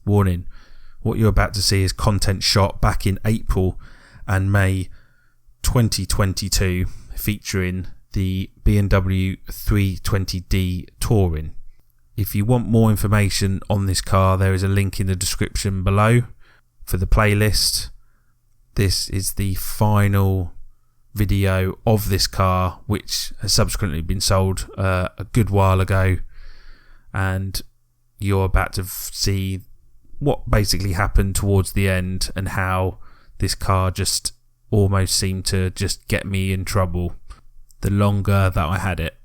Warning, what you're about to see is content shot back in April and May 2022 featuring the BMW 320d Touring. If you want more information on this car, there is a link in the description below for the playlist. This is the final video of this car, which has subsequently been sold a good while ago, and you're about to see what basically happened towards the end and how this car just almost seemed to just get me in trouble the longer that I had it.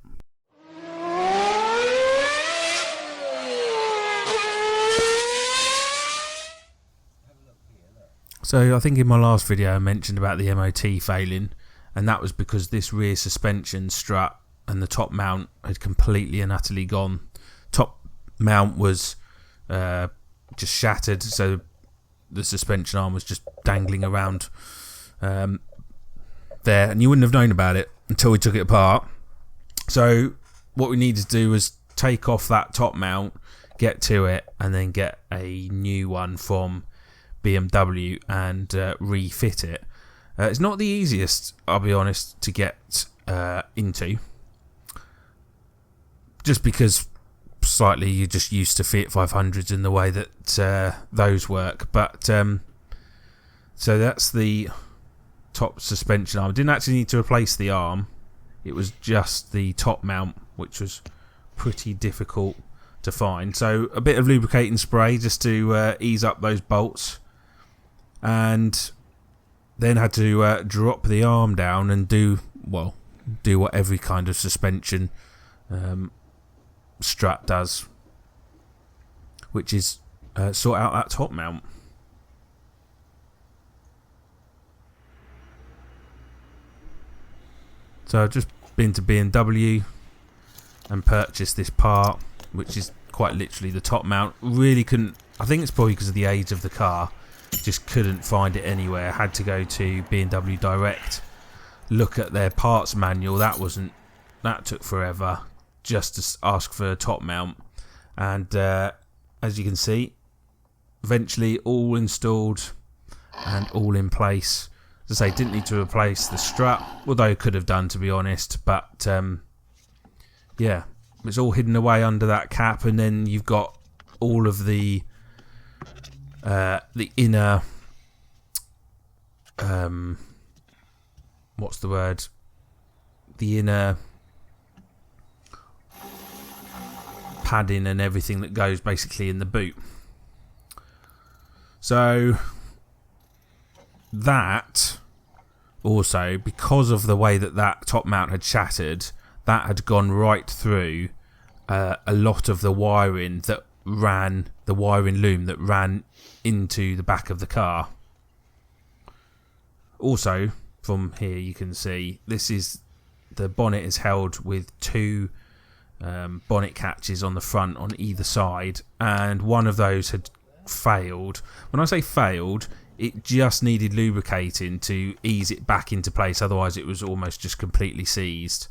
So I think in my last video I mentioned about the MOT failing, and that was because this rear suspension strut and the top mount had completely and utterly gone. Top mount was just shattered, so the suspension arm was just dangling around there, and you wouldn't have known about it until we took it apart. So what we needed to do was take off that top mount, get to it, and then get a new one from BMW and refit it. It's not the easiest, I'll be honest, to get into, just because slightly you're just used to Fiat 500s in the way that those work. But so that's the top suspension arm. I didn't actually need to replace the arm, it was just the top mount, which was pretty difficult to find. So a bit of lubricating spray just to ease up those bolts, and then had to drop the arm down and do what every kind of suspension strut does, which is sort out that top mount. So I've just been to BMW and purchased this part, which is quite literally the top mount. Really couldn't, I think it's probably because of the age of the car, just couldn't find it anywhere. Had to go to BMW Direct, look at their parts manual. That took forever, just to ask for a top mount. And as you can see, eventually all installed and all in place. As I say, didn't need to replace the strut, although I could have done, to be honest. But yeah, it's all hidden away under that cap, and then you've got all of the inner what's the word? The inner padding and everything that goes basically in the boot. So that also, because of the way that top mount had shattered, that had gone right through a lot of the wiring that ran, the wiring loom that ran into the back of the car. Also, from here you can see the bonnet is held with two bonnet catches on the front on either side, and one of those had failed. When I say failed, it just needed lubricating to ease it back into place, otherwise it was almost just completely seized.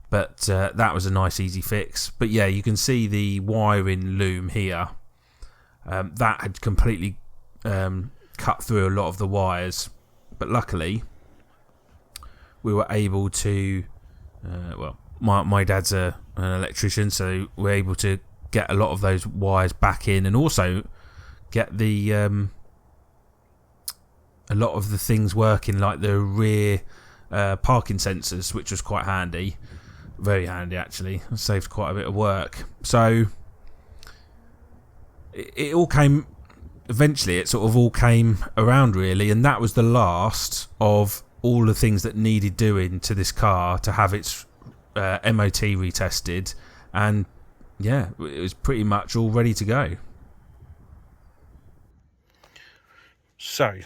But that was a nice easy fix. But yeah, you can see the wiring loom here. That had completely cut through a lot of the wires. But luckily, we were able to, my dad's an electrician, so we're able to get a lot of those wires back in, and also get the a lot of the things working, like the rear parking sensors, which was quite handy. Very handy, actually. It saved quite a bit of work. So it all came, eventually it sort of all came around, really, and that was the last of all the things that needed doing to this car to have its MOT retested, and yeah, it was pretty much all ready to go. So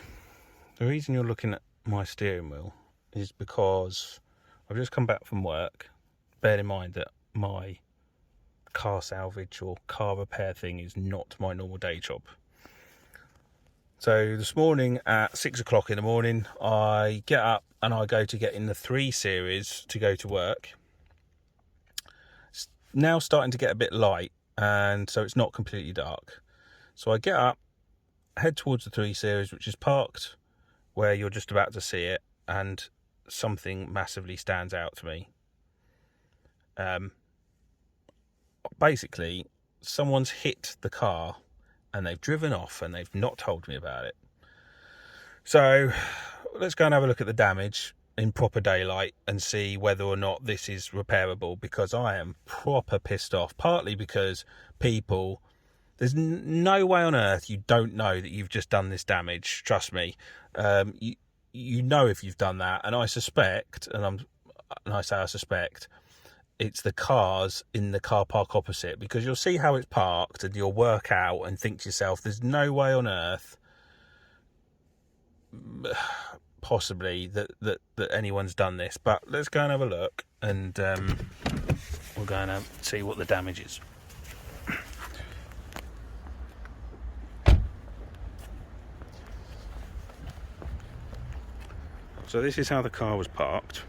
the reason you're looking at my steering wheel is because I've just come back from work. Bear in mind that my car salvage or car repair thing is not my normal day job. So this morning at 6 o'clock in the morning, I get up and I go to get in the 3 Series to go to work. It's now starting to get a bit light, and so it's not completely dark. So I get up, head towards the 3 Series, which is parked where you're just about to see it, and something massively stands out to me. Basically, someone's hit the car and they've driven off and they've not told me about it. So let's go and have a look at the damage in proper daylight and see whether or not this is repairable, because I am proper pissed off. Partly because people, there's no way on earth you don't know that you've just done this damage. Trust me. You know if you've done that, and I suspect, and I say I suspect, it's the cars in the car park opposite, because you'll see how it's parked and you'll work out and think to yourself, there's no way on earth possibly that anyone's done this. But let's go and have a look, and we'll go and see what the damage is. So this is how the car was parked,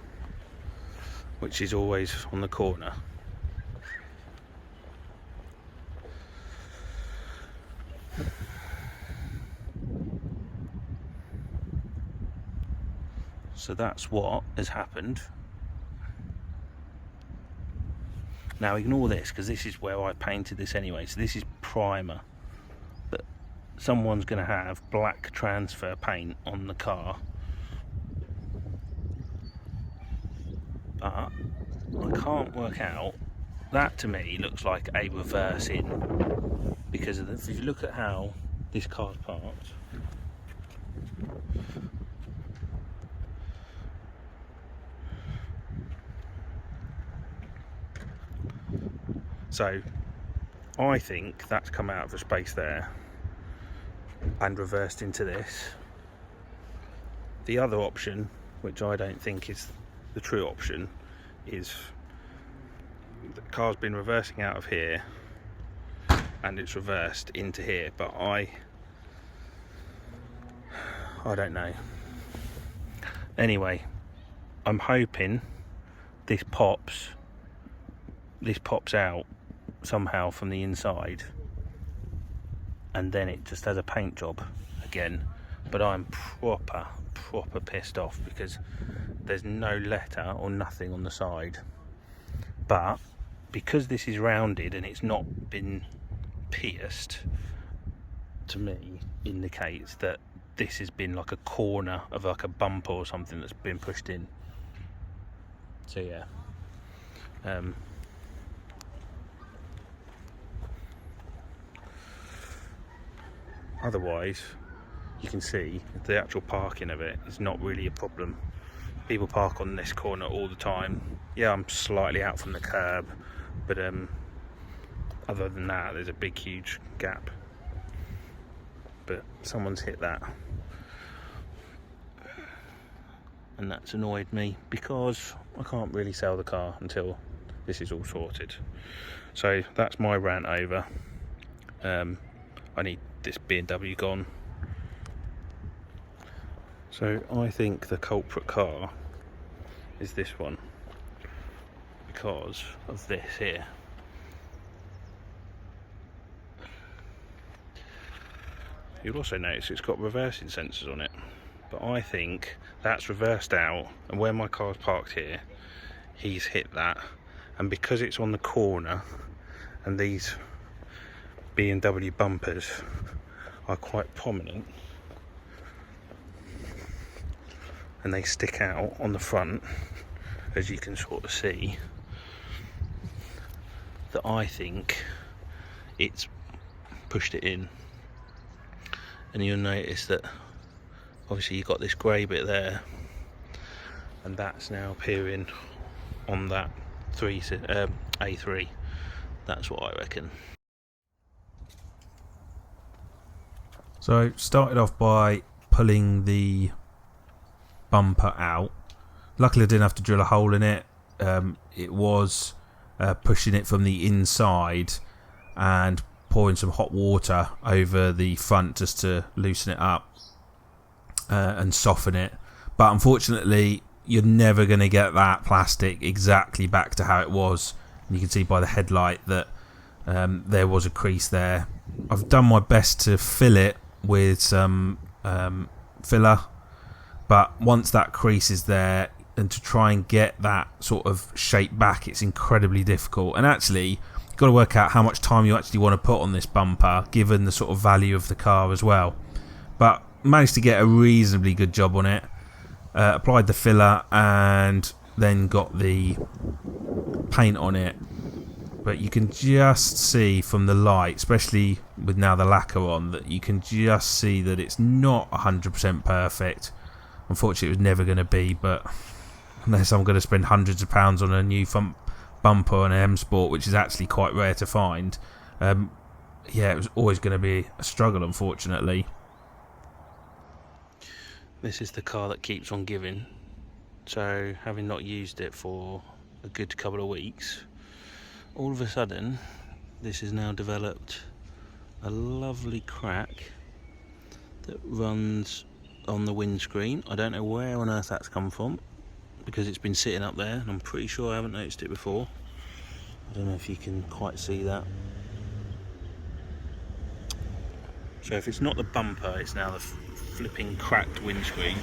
which is always on the corner. So that's what has happened. Now ignore this, because this is where I painted this anyway. So this is primer, but someone's going to have black transfer paint on the car. But I can't work out. That to me looks like a reverse in, because if you look at how this car's parked, so I think that's come out of the space there and reversed into this. The other option, which I don't think is the true option, is the car's been reversing out of here and it's reversed into here, but I don't know. Anyway, I'm hoping this pops out somehow from the inside, and then it just has a paint job again. But I'm proper pissed off, because there's no letter or nothing on the side. But because this is rounded and it's not been pierced, to me indicates that this has been like a corner of like a bumper or something that's been pushed in. So yeah, otherwise you can see the actual parking of it is not really a problem. People park on this corner all the time. Yeah, I'm slightly out from the curb, but other than that, there's a big huge gap. But someone's hit that, and that's annoyed me, because I can't really sell the car until this is all sorted. So that's my rant over. I need this BMW gone. So I think the culprit car is this one, because of this here. You'll also notice it's got reversing sensors on it, but I think that's reversed out, and where my car's parked here, he's hit that, and because it's on the corner and these BMW bumpers are quite prominent and they stick out on the front, as you can sort of see, that I think it's pushed it in. And you'll notice that obviously you've got this grey bit there, and that's now appearing on that A3. That's what I reckon. So started off by pulling the bumper out. Luckily I didn't have to drill a hole in it. It was pushing it from the inside and pouring some hot water over the front just to loosen it up and soften it. But unfortunately you're never going to get that plastic exactly back to how it was. And you can see by the headlight that there was a crease there I've done my best to fill it with some filler, but once that crease is there, and to try and get that sort of shape back, it's incredibly difficult. And actually, you've got to work out how much time you actually want to put on this bumper, given the sort of value of the car as well. But managed to get a reasonably good job on it. Applied the filler and then got the paint on it. But you can just see from the light, especially with now the lacquer on, that you can just see that it's not 100% perfect. Unfortunately, it was never going to be, but unless I'm going to spend hundreds of pounds on a new bumper on an M Sport, which is actually quite rare to find, yeah, it was always going to be a struggle, unfortunately. This is the car that keeps on giving. So, having not used it for a good couple of weeks, all of a sudden, this has now developed a lovely crack that runs on the windscreen. I don't know where on earth that's come from, because it's been sitting up there and I'm pretty sure I haven't noticed it before. I don't know if you can quite see that. So if it's not the bumper, it's now the flipping cracked windscreen.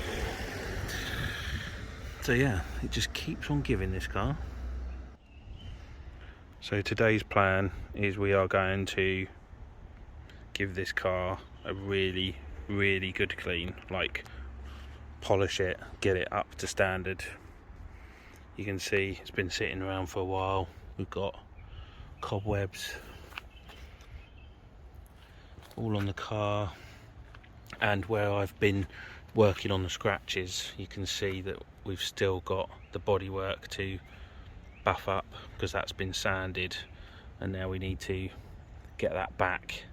So yeah, it just keeps on giving, this car. So today's plan is we are going to give this car a really good clean, like polish it, get it up to standard. You can see it's been sitting around for a while. We've got cobwebs all on the car, and where I've been working on the scratches, you can see that we've still got the bodywork to buff up, because that's been sanded, and now we need to get that back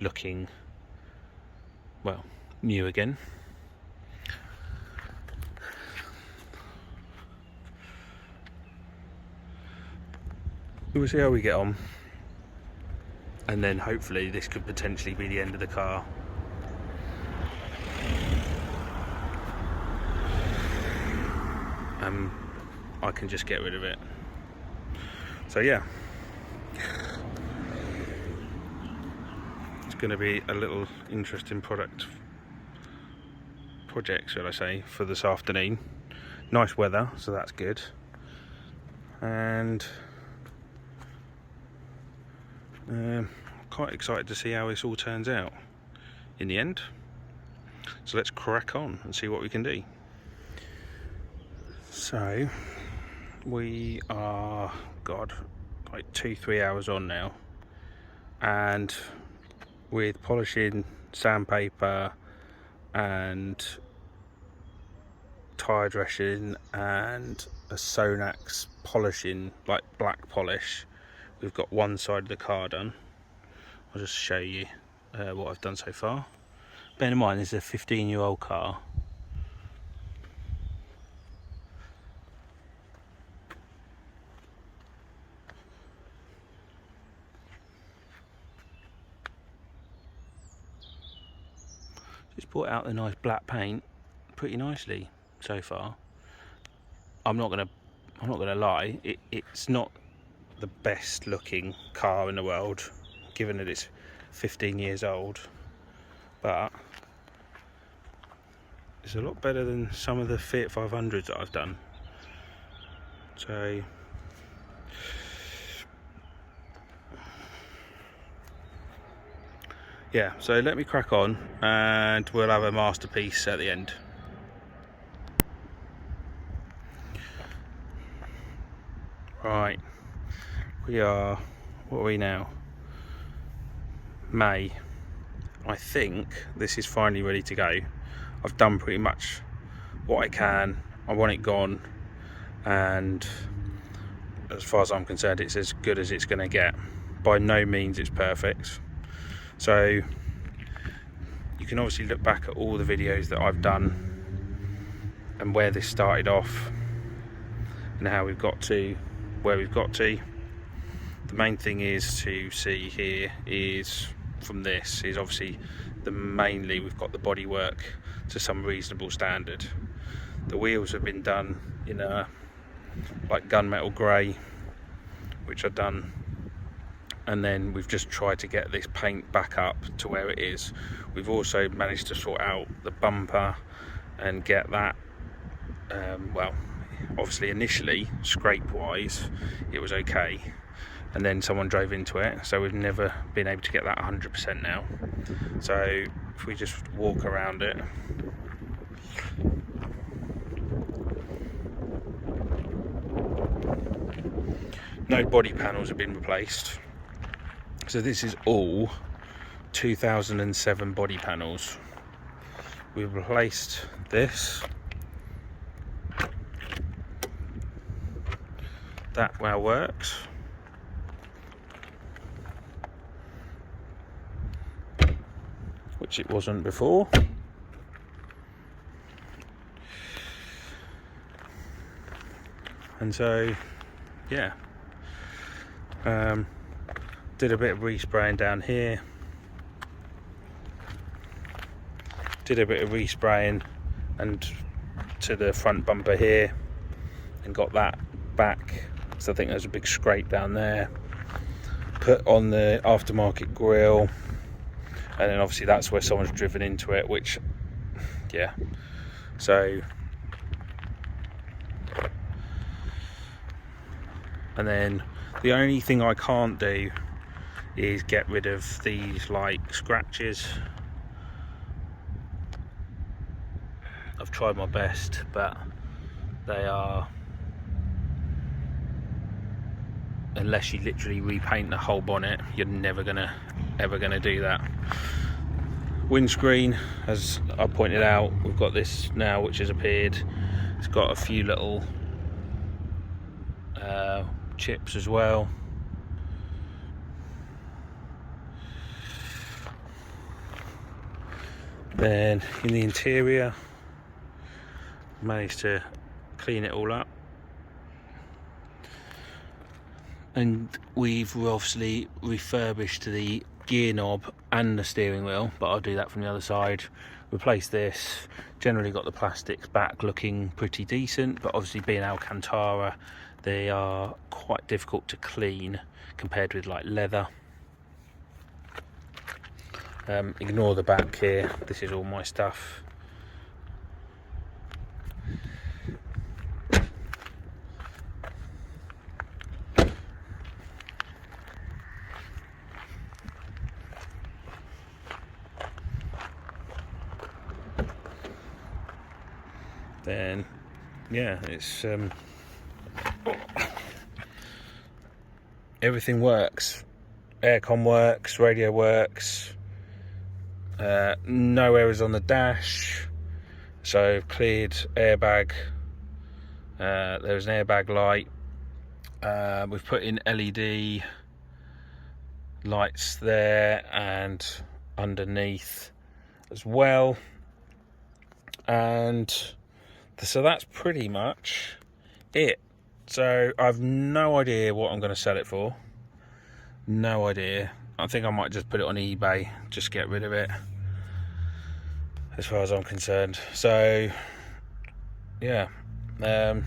looking, well, new again. We'll see how we get on, and then hopefully this could potentially be the end of the car. I can just get rid of it. So yeah, it's going to be a little interesting project, should I say, for this afternoon. Nice weather, so that's good, and quite excited to see how this all turns out in the end. So let's crack on and see what we can do. So we are, God, like 2-3 hours on now, and with polishing, sandpaper and tyre dressing and a Sonax polishing, like black polish, we've got one side of the car done. I'll just show you what I've done so far. Bear in mind, this is a 15-year-old car. Just brought out the nice black paint pretty nicely so far. I'm not gonna lie, it's not the best looking car in the world, given that it's 15 years old, but it's a lot better than some of the Fiat 500s that I've done. So yeah, so let me crack on and we'll have a masterpiece at the end. Right, we are, what are we now? May. I think this is finally ready to go. I've done pretty much what I can. I want it gone, and as far as I'm concerned, it's as good as it's going to get. By no means it's perfect. So you can obviously look back at all the videos that I've done and where this started off and how we've got to where we've got to. The main thing is to see here is, from this, is obviously mainly we've got the bodywork to some reasonable standard. The wheels have been done in a like gunmetal grey, which I've done, and then we've just tried to get this paint back up to where it is. We've also managed to sort out the bumper and get that, well, obviously initially scrape wise it was okay, and then someone drove into it, so we've never been able to get that 100% now. So if we just walk around it, no body panels have been replaced, so this is all 2007 body panels. We've replaced this, that now works, which it wasn't before. And so yeah, did a bit of respraying down here, did a bit of respraying and to the front bumper here, and got that back, so I think there's a big scrape down there. Put on the aftermarket grille, and then obviously that's where someone's driven into it, which, yeah, so, and then the only thing I can't do is get rid of these like scratches. I've tried my best, but they are, unless you literally repaint the whole bonnet, you're never ever gonna do that. Windscreen, as I pointed out, we've got this now which has appeared. It's got a few little chips as well. Then in the interior, managed to clean it all up, and we've obviously refurbished the gear knob and the steering wheel, but I'll do that from the other side. Replace this, generally got the plastics back looking pretty decent, but obviously being Alcantara, they are quite difficult to clean compared with like leather. Ignore the back here, this is all my stuff. Then yeah, it's everything works. Aircon works, radio works, no errors on the dash, so cleared airbag, there's an airbag light, we've put in LED lights there and underneath as well, and so that's pretty much it. So I've no idea what I'm going to sell it for, no idea. I think I might just put it on eBay, just get rid of it as far as I'm concerned. So yeah, so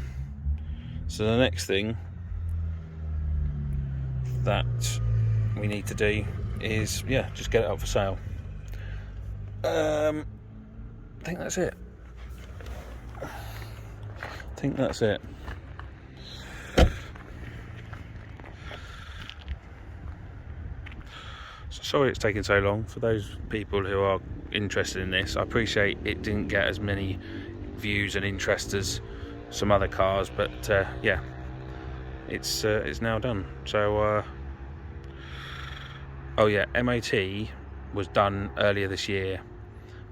the next thing that we need to do is, yeah, just get it up for sale. I think that's it. I think that's it. So sorry it's taken so long. For those people who are interested in this, I appreciate it didn't get as many views and interest as some other cars, but yeah, it's now done. So oh yeah, MOT was done earlier this year,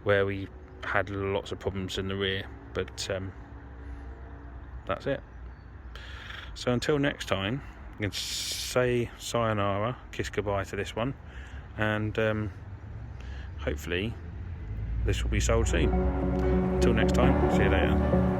where we had lots of problems in the rear, but that's it. So until next time, you can say sayonara, kiss goodbye to this one, and hopefully this will be sold soon. Until next time, see you later.